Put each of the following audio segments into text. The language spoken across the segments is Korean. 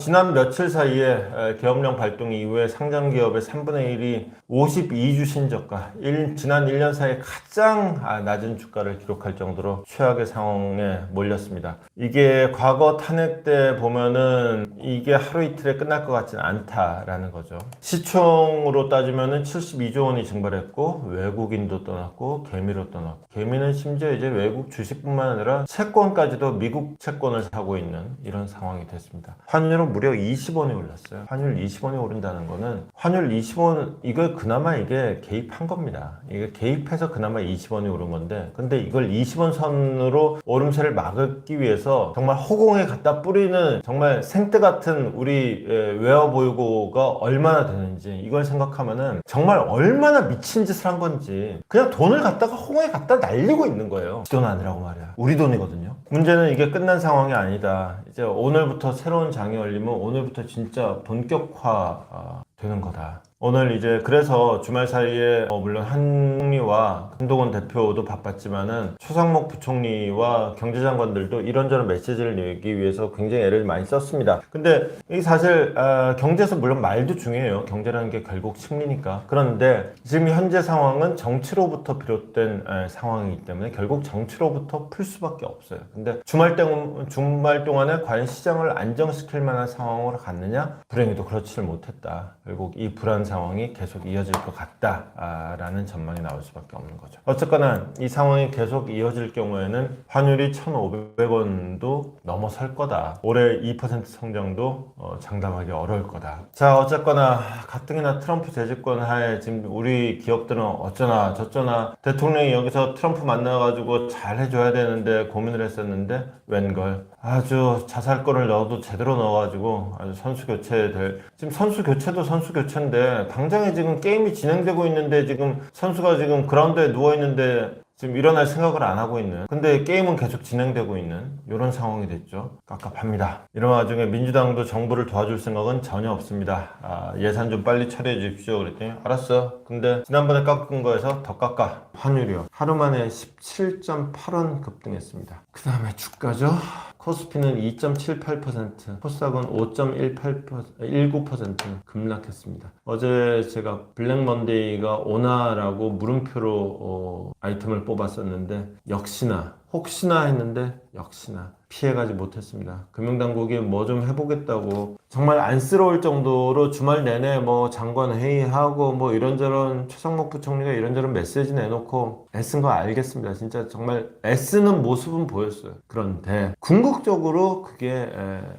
지난 며칠 사이에 계엄령 발동 이후에 상장 기업의 3분의 1이 52주 신저가, 지난 1년 사이에 가장 낮은 주가를 기록할 정도로 최악의 상황에 몰렸습니다. 이게 과거 탄핵 때 보면은 이게 하루 이틀에 끝날 것 같지는 않다라는 거죠. 시총으로 따지면은 72조 원이 증발했고, 외국인도 떠났고 개미로 떠났고, 개미는 심지어 이제 외국 주식뿐만 아니라 채권까지도 미국 채권을 사고 있는 이런 상황이 됐습니다. 환율은 무려 20원이 올랐어요. 환율 20원이 오른다는 거는, 환율 20원, 이걸 그나마 이게 개입한 겁니다. 이게 개입해서 그나마 20원이 오른 건데, 근데 이걸 20원 선으로 오름세를 막기 위해서 정말 허공에 갖다 뿌리는 정말 생떼 같은 우리 웨어보이고가 얼마나 되는지, 이걸 생각하면은 정말 얼마나 미친 짓을 한 건지, 그냥 돈을 갖다가 허공에 갖다 날리고 있는 거예요. 지 돈 아니라고 말이야. 우리 돈이거든요. 문제는 이게 끝난 상황이 아니다. 이제 오늘부터 새로운 장이 열리면 오늘부터 진짜 본격화 되는 거다. 오늘 이제 그래서 주말 사이에 물론 한총리와 한동훈 대표도 바빴지만은 최상목 부총리와 경제장관들도 이런저런 메시지를 내기 위해서 굉장히 애를 많이 썼습니다. 근데 이 사실 경제에서 물론 말도 중요해요. 경제라는 게 결국 심리니까. 그런데 지금 현재 상황은 정치로부터 비롯된 상황이기 때문에 결국 정치로부터 풀 수밖에 없어요. 근데 주말 동안에 과연 시장을 안정시킬 만한 상황으로 갔느냐? 불행히도 그렇지를 못했다. 결국 이 불안 상황이 계속 이어질 것 같다라는 전망이 나올 수밖에 없는 거죠. 어쨌거나 이 상황이 계속 이어질 경우에는 환율이 1,500원도 넘어설 거다. 올해 2% 성장도 장담하기 어려울 거다. 자, 어쨌거나 가뜩이나 트럼프 재집권 하에 지금 우리 기업들은 어쩌나 저쩌나 대통령이 여기서 트럼프 만나가지고 잘 해줘야 되는데 고민을 했었는데 웬걸 아주 자살권을 넣어도 제대로 넣어가지고 아주 선수 교체될, 지금 선수 교체도 선수 교체인데 당장에 지금 게임이 진행되고 있는데 지금 선수가 지금 그라운드에 누워있는데 지금 일어날 생각을 안 하고 있는, 근데 게임은 계속 진행되고 있는 이런 상황이 됐죠. 깝깝합니다. 이런 와중에 민주당도 정부를 도와줄 생각은 전혀 없습니다. 예산 좀 빨리 처리해 주십시오 그랬더니 알았어. 근데 지난번에 깎은 거에서 더 깎아. 환율이요, 하루 만에 17.8원 급등했습니다. 그 다음에 주가죠. 코스피는 2.78%, 코스닥은 5.19% 급락했습니다. 어제 제가 블랙 먼데이가 오나라고 물음표로 아이템을 뽑았었는데 역시나 혹시나 했는데 역시나 피해가지 못했습니다. 금융당국이 뭐 좀 해보겠다고 정말 안쓰러울 정도로 주말 내내 뭐 장관 회의하고 뭐 이런저런 최상목 부총리가 이런저런 메시지 내놓고 애쓴 거 알겠습니다. 진짜 정말 애쓰는 모습은 보였어요. 그런데 궁극적으로 그게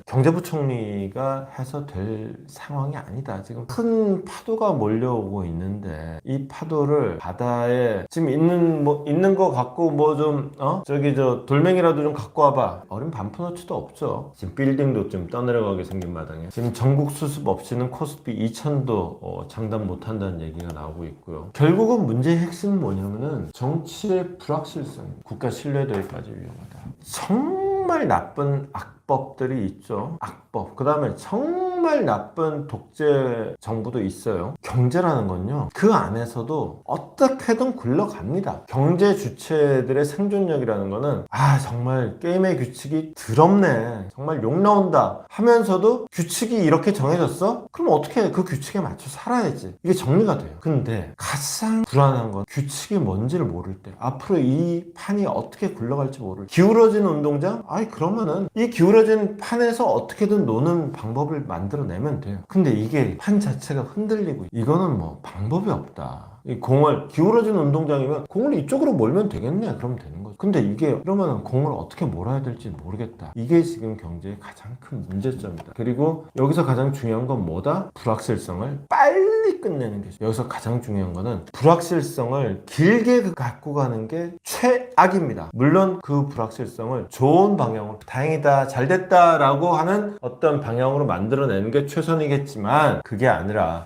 경제부총리가 해서 될 상황이 아니다. 지금 큰 파도가 몰려오고 있는데 이 파도를 바다에 지금 있는 거 갖고 뭐 좀 저기 저 돌멩이라도 좀 갖고 와봐. 어린 반푼어치도 없죠. 지금 빌딩도 좀 떠내려가게 생긴 마당에 지금 전국 수습 없이는 코스피 2000도 장담 못한다는 얘기가 나오고 있고요. 결국은 문제의 핵심은 뭐냐면은 정치의 불확실성, 국가 신뢰도에까지 위험하다. 정말 나쁜 악법들이 있죠. 악법. 그 다음에 정말 나쁜 독재 정부도 있어요. 경제라는 건요, 그 안에서도 어떻게든 굴러갑니다. 경제 주체들의 생존력이라는 거는 정말 게임의 규칙이 더럽네, 정말 욕 나온다 하면서도 규칙이 이렇게 정해졌어? 그럼 어떻게 그 규칙에 맞춰 살아야지. 이게 정리가 돼요. 근데 가장 불안한 건 규칙이 뭔지를 모를 때, 앞으로 이 판이 어떻게 굴러갈지 모를 때, 기울어진 운동장? 그러면은 이 기울어진 판에서 어떻게든 노는 방법을 만들어내면 돼요. 근데 이게 판 자체가 흔들리고 이거는 뭐 방법이 없다. 이 공을, 기울어진 운동장이면 공을 이쪽으로 몰면 되겠네, 그러면 되는 거죠. 근데 이게 그러면 공을 어떻게 몰아야 될지 모르겠다. 이게 지금 경제의 가장 큰 문제점이다. 그리고 여기서 가장 중요한 건 뭐다? 불확실성을 빨리 끝내는 게, 여기서 가장 중요한 거는 불확실성을 길게 갖고 가는 게 최악입니다. 물론 그 불확실성을 좋은 방향으로, 다행이다, 잘됐다 라고 하는 어떤 방향으로 만들어내는 게 최선이겠지만, 그게 아니라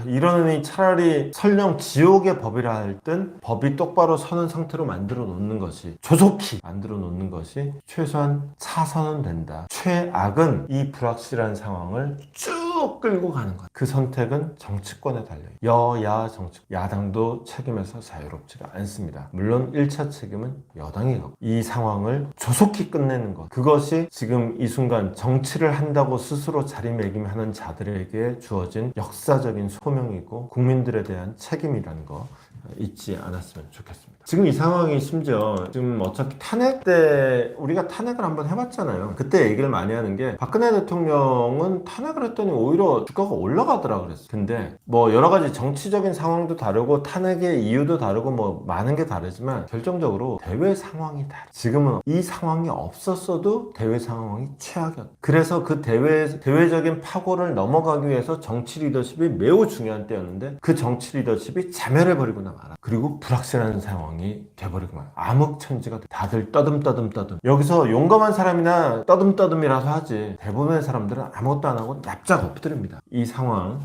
이러니 차라리 설령 지옥의 법이라 할 땐 법이 똑바로 서는 상태로 만들어 놓는 것이, 조속히 만들어 놓는 것이 최소한 차선은 된다. 최악은 이 불확실한 상황을 쭉 쭉 끌고 가는 거야. 그 선택은 정치권에 달려요. 여야 정치, 야당도 책임에서 자유롭지가 않습니다. 물론 1차 책임은 여당이 갖고 이 상황을 조속히 끝내는 것, 그것이 지금 이 순간 정치를 한다고 스스로 자리매김하는 자들에게 주어진 역사적인 소명이고 국민들에 대한 책임이라는 거 잊지 않았으면 좋겠습니다. 지금 이 상황이 심지어 지금 어차피 탄핵 때 우리가 탄핵을 한번 해봤잖아요. 그때 얘기를 많이 하는 게 박근혜 대통령은 탄핵을 했더니 오히려 주가가 올라가더라 그랬어요. 근데 뭐 여러 가지 정치적인 상황도 다르고 탄핵의 이유도 다르고 뭐 많은 게 다르지만 결정적으로 대외 상황이 다르. 지금은 이 상황이 없었어도 대외 상황이 최악이었다. 그래서 그 대외적인 파고를 넘어가기 위해서 정치 리더십이 매우 중요한 때였는데 그 정치 리더십이 자멸해 버리고 나가라. 그리고 불확실한 상황이 돼버리고 말. 암흑천지가 돼. 다들 떠듬. 여기서 용감한 사람이나 떠듬이라서 하지 대부분의 사람들은 아무것도 안 하고 납작 엎드립니다. 이 상황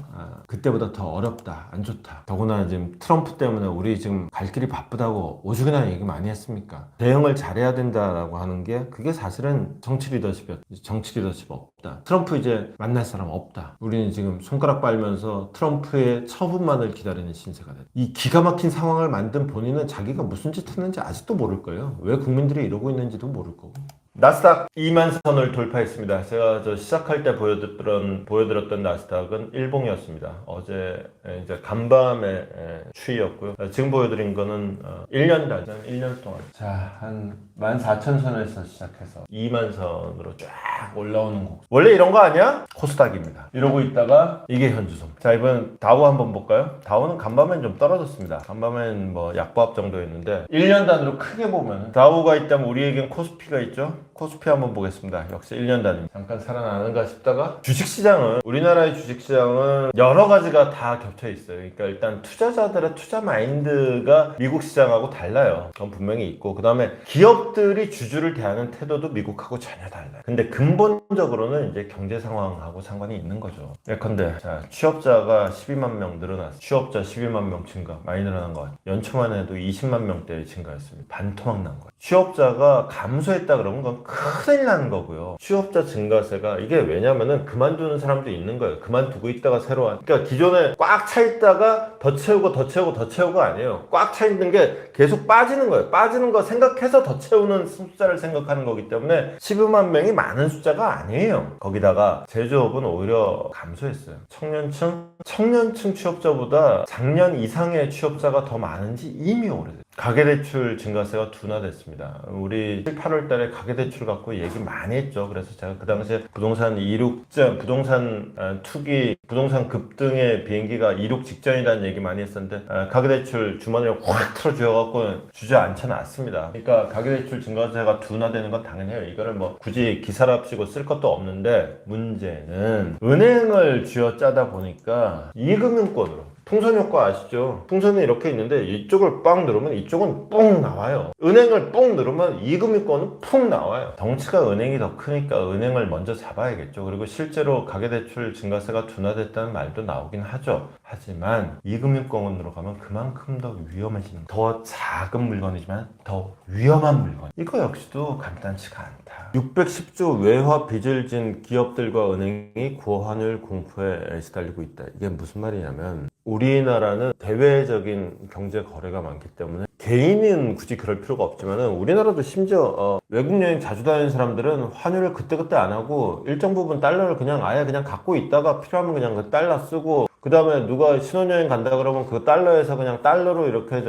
그때보다 더 어렵다, 안 좋다. 더구나 지금 트럼프 때문에 우리 지금 갈 길이 바쁘다고 오죽이나 얘기 많이 했습니까? 대응을 잘해야 된다라고 하는 게 그게 사실은 정치 리더십이었지. 정치 리더십 없다. 트럼프 이제 만날 사람 없다. 우리는 지금 손가락 빨면서 트럼프의 처분만을 기다리는 신세가 됐다. 이 기가 막힌 상황을 만든 본인은 자기가 무슨 짓 했는지 아직도 모를 거예요. 왜 국민들이 이러고 있는지도 모를 거고. 나스닥 2만 선을 돌파했습니다. 제가 시작할 때 보여드렸던 나스닥은 일봉이었습니다. 어제 이제 간밤에 추이였고요. 지금 보여드린 거는 1년 동안. 자, 한 14,000선에서 시작해서 2만 선으로 쫙 올라오는 곡. 원래 이런 거 아니야? 코스닥입니다. 이러고 있다가 이게 현주소. 자, 이번 다우 한번 볼까요? 다우는 간밤엔 좀 떨어졌습니다. 간밤엔 뭐 약보합 정도였는데 1년 단위로 크게 보면 다우가 있다면 우리에겐 코스피가 있죠? 코스피 한번 보겠습니다. 역시 1년 단위. 잠깐 살아나는가 싶다가 주식시장은 우리나라의 주식시장은 여러 가지가 다 겹쳐 있어요. 그러니까 일단 투자자들의 투자 마인드가 미국 시장하고 달라요. 그건 분명히 있고 그 다음에 기업들이 주주를 대하는 태도도 미국하고 전혀 달라요. 근데 근본적으로는 이제 경제 상황하고 상관이 있는 거죠. 예컨대 자, 취업자가 12만 명 늘어났어요. 취업자 12만 명 증가 많이 늘어난 것 같아요. 연초만 해도 20만 명대 증가했습니다. 반토막 난 거예요. 취업자가 감소했다 그러면 그건 큰일 나는 거고요. 취업자 증가세가 이게 왜냐면은 그만두는 사람도 있는 거예요. 그만두고 있다가 새로 그러니까 기존에 꽉 차 있다가 더 채우고 아니에요. 꽉 차 있는 게 계속 빠지는 거예요. 빠지는 거 생각해서 더 채우는 숫자를 생각하는 거기 때문에 12만 명이 많은 숫자가 아니에요. 거기다가 제조업은 오히려 감소했어요. 청년층 취업자보다 작년 이상의 취업자가 더 많은지 이미 오래됐어요. 가계대출 증가세가 둔화됐습니다. 우리 7, 8월 달에 가계대출 갖고 얘기 많이 했죠. 그래서 제가 그 당시에 부동산 투기, 부동산 급등의 비행기가 이륙 직전이라는 얘기 많이 했었는데 가계대출 주머니를 확 틀어주어갖고 주저앉혀 놨습니다. 그러니까 가계대출 증가세가 둔화되는 건 당연해요. 이거를 뭐 굳이 기사랍시고 쓸 것도 없는데 문제는 은행을 쥐어짜다 보니까 이금융권으로 풍선 효과 아시죠? 풍선이 이렇게 있는데 이쪽을 빵 누르면 이쪽은 뿡 나와요. 은행을 뿡 누르면 이금융권은 푹 나와요. 덩치가 은행이 더 크니까 은행을 먼저 잡아야겠죠. 그리고 실제로 가계대출 증가세가 둔화됐다는 말도 나오긴 하죠. 하지만 이금융권으로 가면 그만큼 더 위험해지는 더 작은 물건이지만 더 위험한 물건. 이거 역시도 간단치가 않다. 610조 외화 빚을 진 기업들과 은행이 고환율 공포에 시달리고 있다. 이게 무슨 말이냐면 우리나라는 대외적인 경제 거래가 많기 때문에 개인은 굳이 그럴 필요가 없지만은 우리나라도 심지어 외국 여행 자주 다니는 사람들은 환율을 그때그때 안 하고 일정 부분 달러를 아예 그냥 갖고 있다가 필요하면 그냥 그 달러 쓰고 그 다음에 누가 신혼여행 간다 그러면 그 달러에서 그냥 달러로 이렇게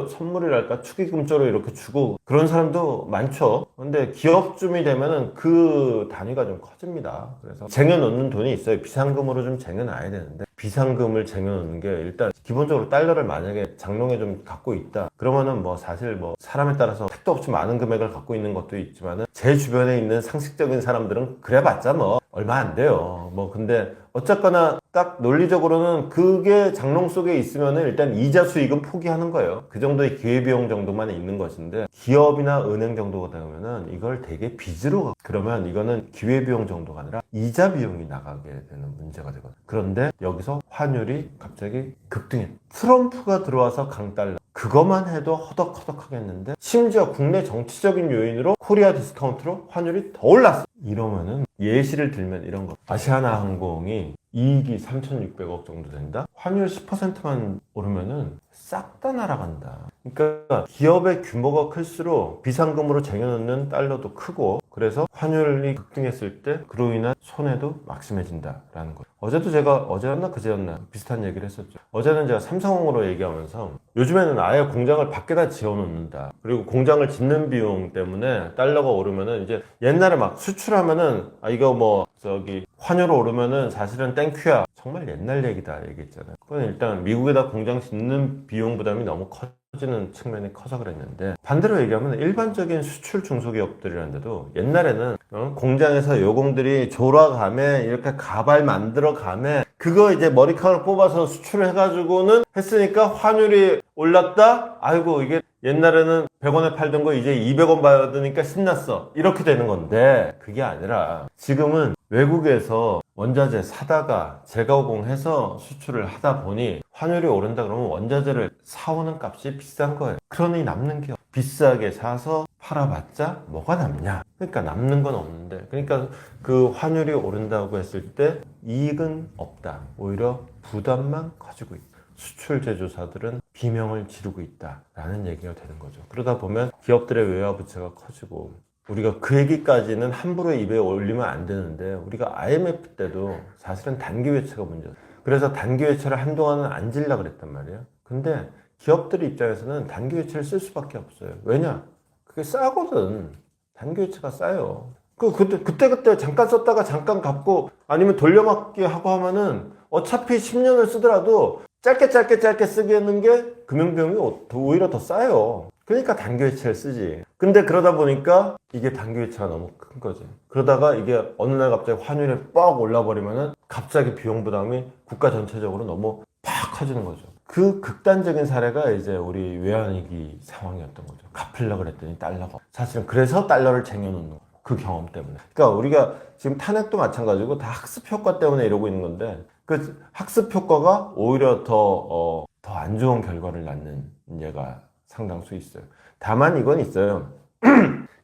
선물이랄까 축의금조로 이렇게 주고 그런 사람도 많죠. 근데 기업쯤이 되면은 그 단위가 좀 커집니다. 그래서 쟁여놓는 돈이 있어요. 비상금으로 좀 쟁여놔야 되는데 비상금을 쟁여놓는 게 일단 기본적으로 달러를 만약에 장롱에 좀 갖고 있다 그러면은 뭐 사실 뭐 사람에 따라서 택도 없이 많은 금액을 갖고 있는 것도 있지만은 제 주변에 있는 상식적인 사람들은 그래봤자 뭐 얼마 안 돼요. 뭐 근데 어쨌거나 딱 논리적으로는 그게 장롱 속에 있으면은 일단 이자 수익은 포기하는 거예요. 그 정도의 기회비용 정도만 있는 것인데 기업이나 은행 정도가 되면은 이걸 되게 빚으로 가고 그러면 이거는 기회비용 정도가 아니라 이자 비용이 나가게 되는 문제가 되거든요. 그런데 여기서 환율이 갑자기 급등해. 트럼프가 들어와서 강달러 그것만 해도 허덕허덕하겠는데 심지어 국내 정치적인 요인으로 코리아 디스카운트로 환율이 더 올랐어. 이러면은 예시를 들면 이런 거. 아시아나항공이 이익이 3,600억 정도 된다? 환율 10%만 오르면은 싹 다 날아간다. 그러니까 기업의 규모가 클수록 비상금으로 쟁여놓는 달러도 크고, 그래서 환율이 급등했을 때 그로 인한 손해도 막심해진다라는 거예요. 어제도 제가 어제였나 그제였나 비슷한 얘기를 했었죠. 어제는 제가 삼성으로 얘기하면서 요즘에는 아예 공장을 밖에다 지어놓는다. 그리고 공장을 짓는 비용 때문에 달러가 오르면은 이제 옛날에 막 수출하면은 이거 뭐 저기 환율 오르면은 사실은 땡큐야. 정말 옛날 얘기다 얘기했잖아요. 그건 일단 미국에다 공장 짓는 비용 부담이 너무 커지는 측면이 커서 그랬는데, 반대로 얘기하면 일반적인 수출 중소기업들이란데도 옛날에는 공장에서 요공들이 졸아가매 이렇게 가발 만들어 가매 그거 이제 머리카락을 뽑아서 수출을 해가지고는 했으니까 환율이 올랐다? 아이고 이게 옛날에는 100원에 팔던 거 이제 200원 받으니까 신났어. 이렇게 되는 건데, 그게 아니라 지금은 외국에서 원자재 사다가 재가공해서 수출을 하다 보니 환율이 오른다 그러면 원자재를 사오는 값이 비싼 거예요. 그러니 남는 게 비싸게 사서 팔아봤자 뭐가 남냐. 그러니까 남는 건 없는데, 그러니까 그 환율이 오른다고 했을 때 이익은 없다. 오히려 부담만 커지고 있다. 수출 제조사들은 비명을 지르고 있다라는 얘기가 되는 거죠. 그러다 보면 기업들의 외화 부채가 커지고, 우리가 그 얘기까지는 함부로 입에 올리면 안 되는데, 우리가 IMF 때도 사실은 단기 외채가 문제였어요. 그래서 단기 외채를 한동안은 안 질려고 그랬단 말이에요. 근데 기업들 입장에서는 단기 외채를 쓸 수밖에 없어요. 왜냐? 그게 싸거든. 단기 외채가 싸요. 그때 잠깐 썼다가 잠깐 갚고 아니면 돌려막기 하고 하면은 어차피 10년을 쓰더라도 짧게 쓰기에는 게 금융비용이 오히려 더 싸요. 그러니까 단기 외채를 쓰지. 근데 그러다 보니까 이게 단기 외채가 너무 큰 거지. 그러다가 이게 어느 날 갑자기 환율이 뻑 올라버리면은 갑자기 비용 부담이 국가 전체적으로 너무 팍 커지는 거죠. 그 극단적인 사례가 이제 우리 외환위기 상황이었던 거죠. 갚으려고 그랬더니 달러가. 사실은 그래서 달러를 쟁여놓는 거예요. 그 경험 때문에. 그러니까 우리가 지금 탄핵도 마찬가지고 다 학습 효과 때문에 이러고 있는 건데, 그 학습 효과가 오히려 더 안 좋은 결과를 낳는 예가 상당수 있어요. 다만 이건 있어요.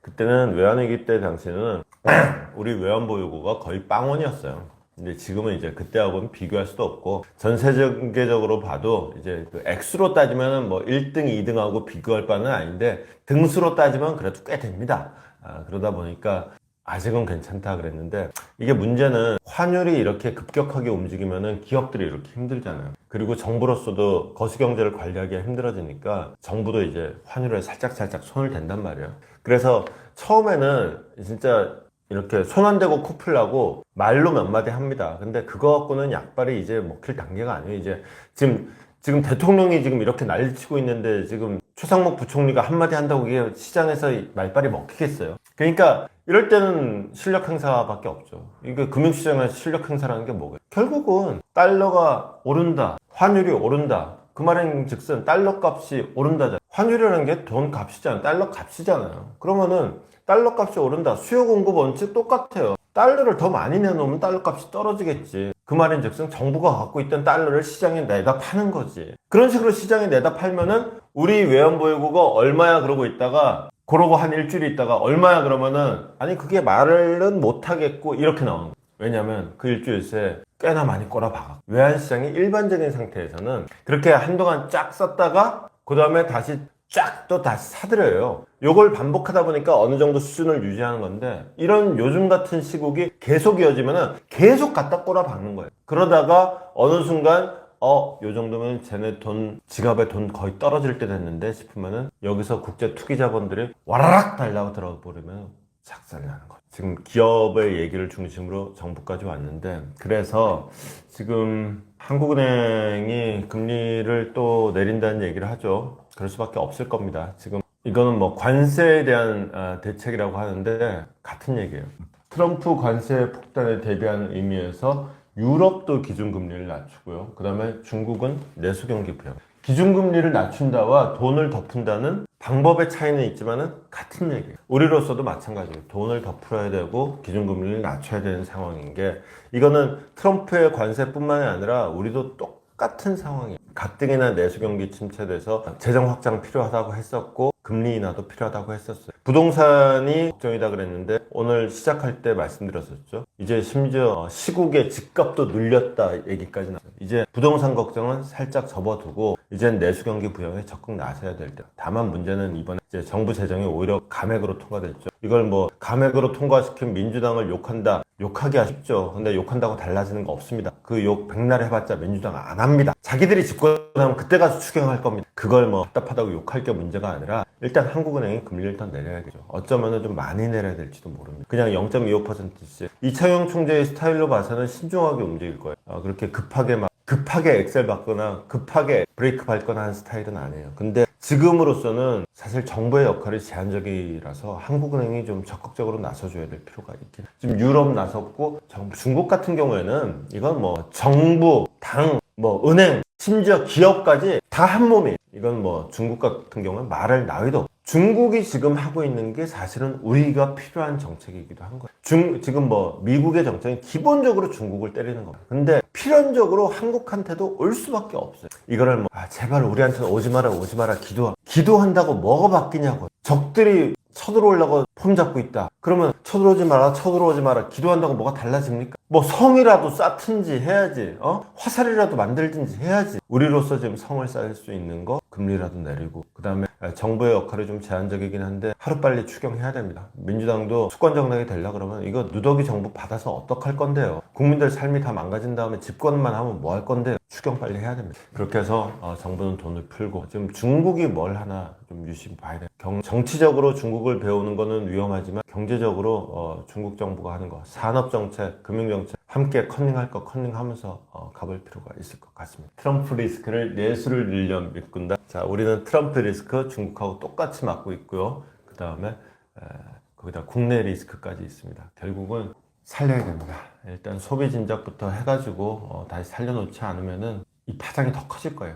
그때는 외환위기 때 당시에는 우리 외환보유고가 거의 빵원이었어요. 근데 지금은 이제 그때하고는 비교할 수도 없고, 전 세계적으로 봐도 이제 그 액수로 따지면 뭐 1등, 2등하고 비교할 바는 아닌데, 등수로 따지면 그래도 꽤 됩니다. 그러다 보니까 아직은 괜찮다 그랬는데, 이게 문제는 환율이 이렇게 급격하게 움직이면은 기업들이 이렇게 힘들잖아요. 그리고 정부로서도 거시경제를 관리하기가 힘들어지니까 정부도 이제 환율에 살짝 손을 댄단 말이에요. 그래서 처음에는 진짜 이렇게 손 안 대고 코 풀라고 말로 몇 마디 합니다. 근데 그거 갖고는 약발이 이제 먹힐 단계가 아니에요. 이제 지금 대통령이 지금 이렇게 난리치고 있는데 지금 최상목 부총리가 한마디 한다고 이게 시장에서 말빨이 먹히겠어요? 그러니까 이럴 때는 실력 행사밖에 없죠. 이게 금융시장의 실력 행사라는 게 뭐겠어요? 결국은 달러가 오른다, 환율이 오른다. 그 말인 즉슨 달러 값이 오른다잖아요. 환율이라는 게 돈 값이잖아요. 달러 값이잖아요. 그러면은 달러 값이 오른다. 수요 공급 원칙 똑같아요. 달러를 더 많이 내놓으면 달러 값이 떨어지겠지. 그 말인 즉슨 정부가 갖고 있던 달러를 시장에 내다 파는 거지. 그런 식으로 시장에 내다 팔면은 우리 외환보유고가 얼마야 그러고 있다가, 그러고 한 일주일 있다가 얼마야 그러면은 아니 그게 말은 못하겠고 이렇게 나오는 거예요. 왜냐면 그 일주일 새 꽤나 많이 꼬라박아. 외환시장이 일반적인 상태에서는 그렇게 한동안 쫙 썼다가 그 다음에 다시 쫙 또 다시 사들여요. 요걸 반복하다 보니까 어느 정도 수준을 유지하는 건데, 이런 요즘 같은 시국이 계속 이어지면은 계속 갖다 꼬라박는 거예요. 그러다가 어느 순간 요 정도면 쟤네 지갑에 돈 거의 떨어질 때 됐는데 싶으면은 여기서 국제 투기 자본들이 와라락 달라고 들어버리면 작살나는 거예요. 지금 기업의 얘기를 중심으로 정부까지 왔는데, 그래서 지금 한국은행이 금리를 또 내린다는 얘기를 하죠. 그럴 수밖에 없을 겁니다. 지금 이거는 뭐 관세에 대한 대책이라고 하는데 같은 얘기예요. 트럼프 관세 폭탄에 대비하는 의미에서 유럽도 기준금리를 낮추고요. 그 다음에 중국은 내수경기 부양. 기준금리를 낮춘다와 돈을 더 푼다는 방법의 차이는 있지만은 같은 얘기예요. 우리로서도 마찬가지예요. 돈을 더 풀어야 되고 기준금리를 낮춰야 되는 상황인 게, 이거는 트럼프의 관세뿐만이 아니라 우리도 똑같은 상황이에요. 가뜩이나 내수 경기 침체돼서 재정 확장 필요하다고 했었고 금리 인하도 필요하다고 했었어요. 부동산이 걱정이다 그랬는데 오늘 시작할 때 말씀드렸었죠. 이제 심지어 시국의 집값도 눌렸다 얘기까지 나와요. 이제 부동산 걱정은 살짝 접어두고 이젠 내수 경기 부양에 적극 나서야 될 때. 다만 문제는 이번에 이제 정부 재정이 오히려 감액으로 통과됐죠. 이걸 뭐 감액으로 통과시킨 민주당을 욕한다. 욕하기 쉽죠. 근데 욕한다고 달라지는 거 없습니다. 그 욕 백날 해봤자 민주당 안 합니다. 자기들이 집권하면 그때 가서 추경할 겁니다. 그걸 뭐 답답하다고 욕할 게 문제가 아니라 일단 한국은행이 금리를 더 내려야겠죠. 어쩌면 좀 많이 내려야 될지도 모릅니다. 그냥 0.25%씩. 이창용 총재의 스타일로 봐서는 신중하게 움직일 거예요. 그렇게 급하게 엑셀 받거나 급하게 브레이크 밟거나 하는 스타일은 아니에요. 근데 지금으로서는 사실 정부의 역할이 제한적이라서 한국은행이 좀 적극적으로 나서줘야 될 필요가 있긴. 지금 유럽 나섰고 중국 같은 경우에는 이건 뭐 정부, 당, 뭐 은행, 심지어 기업까지 다 한 몸이에요. 이건 뭐 중국 같은 경우는 말할 나위도 없고. 중국이 지금 하고 있는 게 사실은 우리가 필요한 정책이기도 한 거예요. 지금 뭐 미국의 정책은 기본적으로 중국을 때리는 겁니다. 근데 필연적으로 한국한테도 올 수밖에 없어요. 이거를 뭐 제발 우리한테는 오지 마라 기도한다고 뭐가 바뀌냐고. 적들이 쳐들어오려고 폼 잡고 있다. 그러면 쳐들어오지 마라 기도한다고 뭐가 달라집니까? 뭐 성이라도 쌓든지 해야지. 화살이라도 만들든지 해야지. 우리로서 지금 성을 쌓을 수 있는 거 금리라도 내리고, 그 다음에 정부의 역할이 좀 제한적이긴 한데 하루빨리 추경해야 됩니다. 민주당도 수권 정당이 되려 그러면 이거 누더기 정부 받아서 어떡할 건데요? 국민들 삶이 다 망가진 다음에 집권만 하면 뭐 할 건데요? 추경 빨리 해야 됩니다. 그렇게 해서 정부는 돈을 풀고, 지금 중국이 뭘 하나 좀 유심히 봐야 돼요. 정치적으로 중국을 배우는 거는 위험하지만 경제적으로 중국 정부가 하는 거, 산업정책, 금융정책 함께 컨닝할 거 컨닝하면서 가볼 필요가 있을 것 같습니다. 트럼프 리스크를 내수를 늘려 메꾼다. 자, 우리는 트럼프 리스크 중국하고 똑같이 맡고 있고요. 그 다음에 거기다 국내 리스크까지 있습니다. 결국은 살려야 됩니다. 일단 소비 진작부터 해가지고 다시 살려놓지 않으면은 이 파장이 더 커질 거예요.